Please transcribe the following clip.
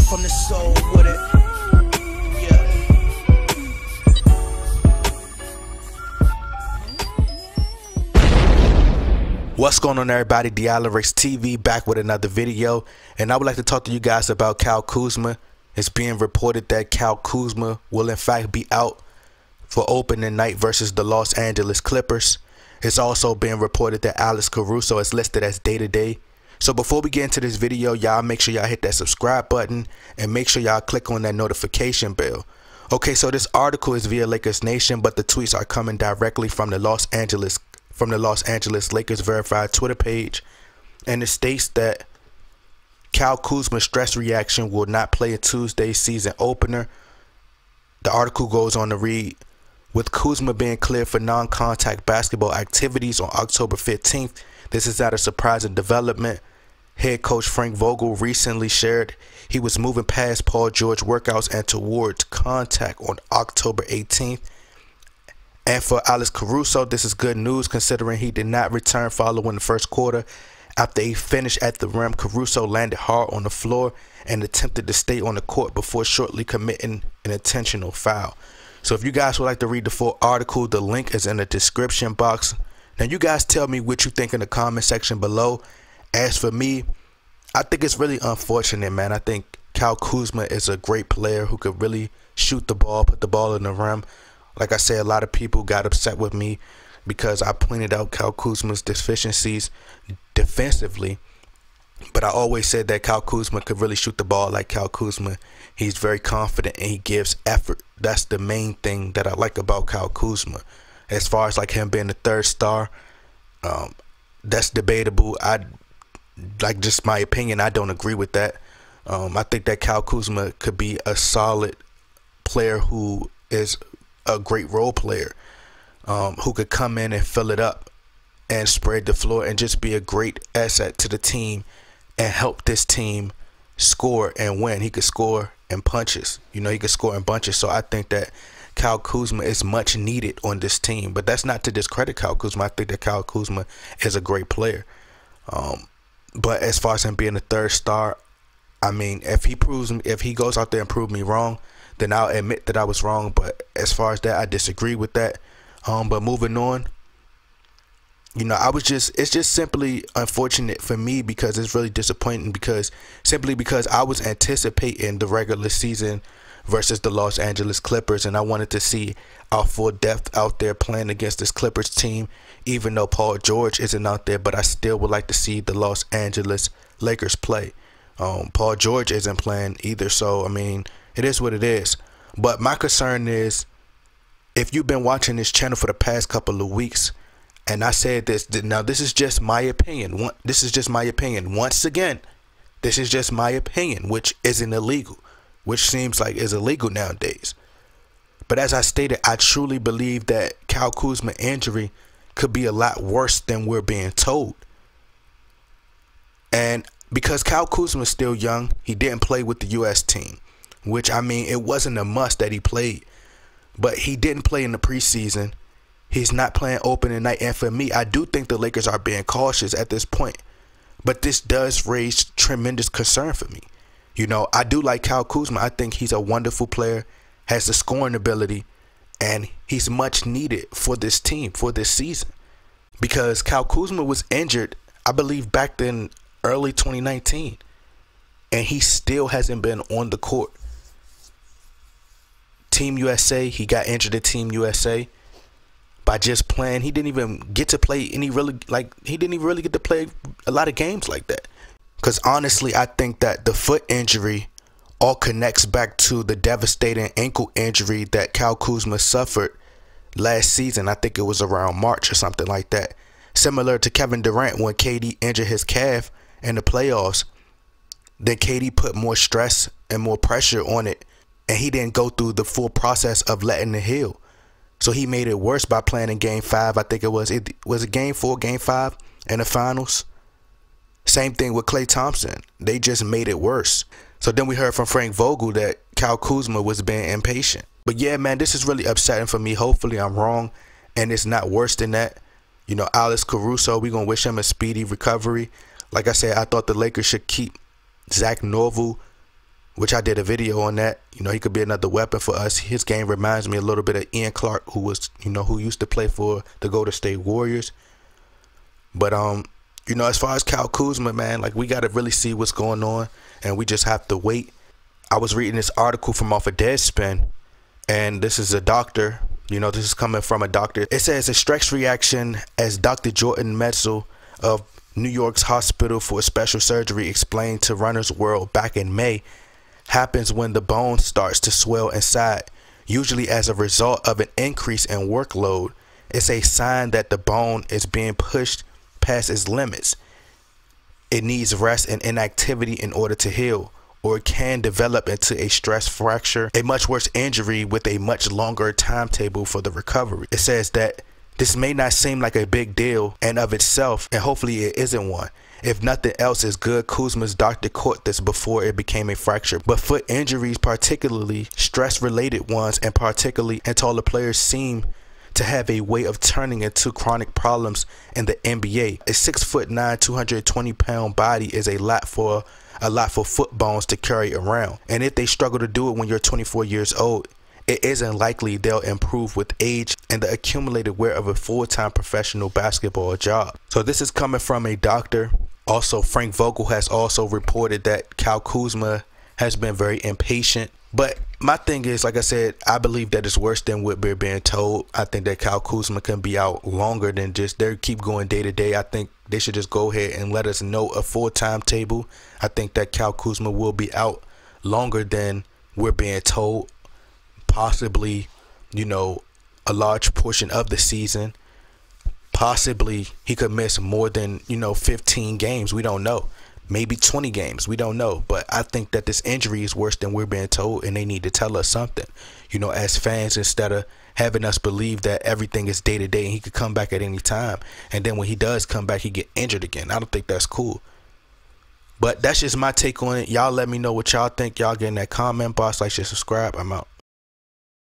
from the soul with it. Yeah. What's going on, everybody? Dialerix TV back with another video, and I would like to talk to you guys about Kyle Kuzma. It's being reported that Kyle Kuzma will in fact be out for opening night versus the Los Angeles Clippers. It's also being reported that Alex Caruso is listed as day-to-day. So before we get into this video, y'all make sure y'all hit that subscribe button and make sure y'all click on that notification bell. Okay, so this article is via Lakers Nation, but the tweets are coming directly from the Los Angeles Lakers verified Twitter page, and it states that Kyle Kuzma's stress reaction will not play in Tuesday's season opener. The article goes on to read, with Kuzma being cleared for non-contact basketball activities on October 15th, this is not a surprising development. Head coach Frank Vogel recently shared he was moving past Paul George workouts and towards contact on October 18th. And for Alex Caruso, this is good news considering he did not return following the first quarter. After he finished at the rim, Caruso landed hard on the floor and attempted to stay on the court before shortly committing an intentional foul. So if you guys would like to read the full article, the link is in the description box. Now you guys tell me what you think in the comment section below. As for me, I think it's really unfortunate, man. I think Kyle Kuzma is a great player who could really shoot the ball, put the ball in the rim. Like I said, a lot of people got upset with me because I pointed out Kyle Kuzma's deficiencies defensively. But I always said that Kyle Kuzma could really shoot the ball like Kyle Kuzma. He's very confident and he gives effort. That's the main thing that I like about Kyle Kuzma. As far as like him being the third star, that's debatable. Like, just my opinion, I don't agree with that. I think that Kyle Kuzma could be a solid player who is a great role player, who could come in and fill it up and spread the floor and just be a great asset to the team and help this team score and win. He could score in punches, you know, he could score in bunches. So I think that Kyle Kuzma is much needed on this team, but that's not to discredit Kyle Kuzma. I think that Kyle Kuzma is a great player. But as far as him being a third star, I mean, if he goes out there and prove me wrong, then I'll admit that I was wrong. But as far as that, I disagree with that. But moving on, you know, it's just simply unfortunate for me because it's really disappointing because I was anticipating the regular season versus the Los Angeles Clippers, and I wanted to see our full depth out there playing against this Clippers team, even though Paul George isn't out there. But I still would like to see the Los Angeles Lakers play. Paul George isn't playing either, so I mean, it is what it is. But my concern is, if you've been watching this channel for the past couple of weeks, and I said this, now this is just my opinion. This is just my opinion. Once again, this is just my opinion, which isn't illegal, which seems like is illegal nowadays. But as I stated, I truly believe that Kyle Kuzma injury could be a lot worse than we're being told. And because Kyle Kuzma is still young, he didn't play with the U.S. team, which, I mean, it wasn't a must that he played. But he didn't play in the preseason. He's not playing opening night. And for me, I do think the Lakers are being cautious at this point. But this does raise tremendous concern for me. You know, I do like Kyle Kuzma. I think he's a wonderful player, has the scoring ability, and he's much needed for this team, for this season. Because Kyle Kuzma was injured, I believe, back in early 2019. And he still hasn't been on the court. Team USA, he got injured at Team USA by just playing. He didn't even get to play any he didn't even really get to play a lot of games like that. Because honestly, I think that the foot injury all connects back to the devastating ankle injury that Kyle Kuzma suffered last season. I think it was around March or something like that. Similar to Kevin Durant when KD injured his calf in the playoffs. Then KD put more stress and more pressure on it, and he didn't go through the full process of letting it heal. So he made it worse by playing in Game 5. I think it was Game 4, Game 5 in the finals. Same thing with Klay Thompson. They just made it worse. So then we heard from Frank Vogel that Kyle Kuzma was being impatient. But yeah, man, this is really upsetting for me. Hopefully I'm wrong and it's not worse than that. You know, Alex Caruso, we're going to wish him a speedy recovery. Like I said, I thought the Lakers should keep Zach Norvell which I did a video on that. You know, he could be another weapon for us. His game reminds me a little bit of Ian Clark, who was, you know, who used to play for the Golden State Warriors. But you know, as far as Kyle Kuzma, man, like, we got to really see what's going on, and we just have to wait. I was reading this article from off of Deadspin, and this is a doctor. You know, this is coming from a doctor. It says a stress reaction, as Dr.Jordan Metzl of New York's Hospital for Special Surgery explained to Runner's World back in May, happens when the bone starts to swell inside, usually as a result of an increase in workload. It's a sign that the bone is being pushed past its limits. It needs rest and inactivity in order to heal, or it can develop into a stress fracture, a much worse injury with a much longer timetable for the recovery. It says that this may not seem like a big deal in of itself, and hopefully it isn't one. If nothing else is good, Kuzma's doctor caught this before it became a fracture. But foot injuries, particularly stress-related ones, and particularly in taller players, seem to have a way of turning into chronic problems in the NBA. A 6'9", 220-pound body is a lot for foot bones to carry around, and if they struggle to do it when you're 24 years old, it isn't likely they'll improve with age and the accumulated wear of a full-time professional basketball job. So this is coming from a doctor. Also, Frank Vogel has also reported that Kyle Kuzma has been very impatient. But my thing is, like I said, I believe that it's worse than what we're being told. I think that Kyle Kuzma can be out longer than just they keep going day to day. I think they should just go ahead and let us know a full timetable. I think that Kyle Kuzma will be out longer than we're being told. Possibly, you know, a large portion of the season. Possibly he could miss more than, you know, 15 games. We don't know. Maybe 20 games. We don't know. But I think that this injury is worse than we're being told, and they need to tell us something, you know, as fans, instead of having us believe that everything is day to day and he could come back at any time. And then when he does come back, he get injured again. I don't think that's cool. But that's just my take on it. Y'all let me know what y'all think. Y'all get in that comment box. Like, share, subscribe. I'm out.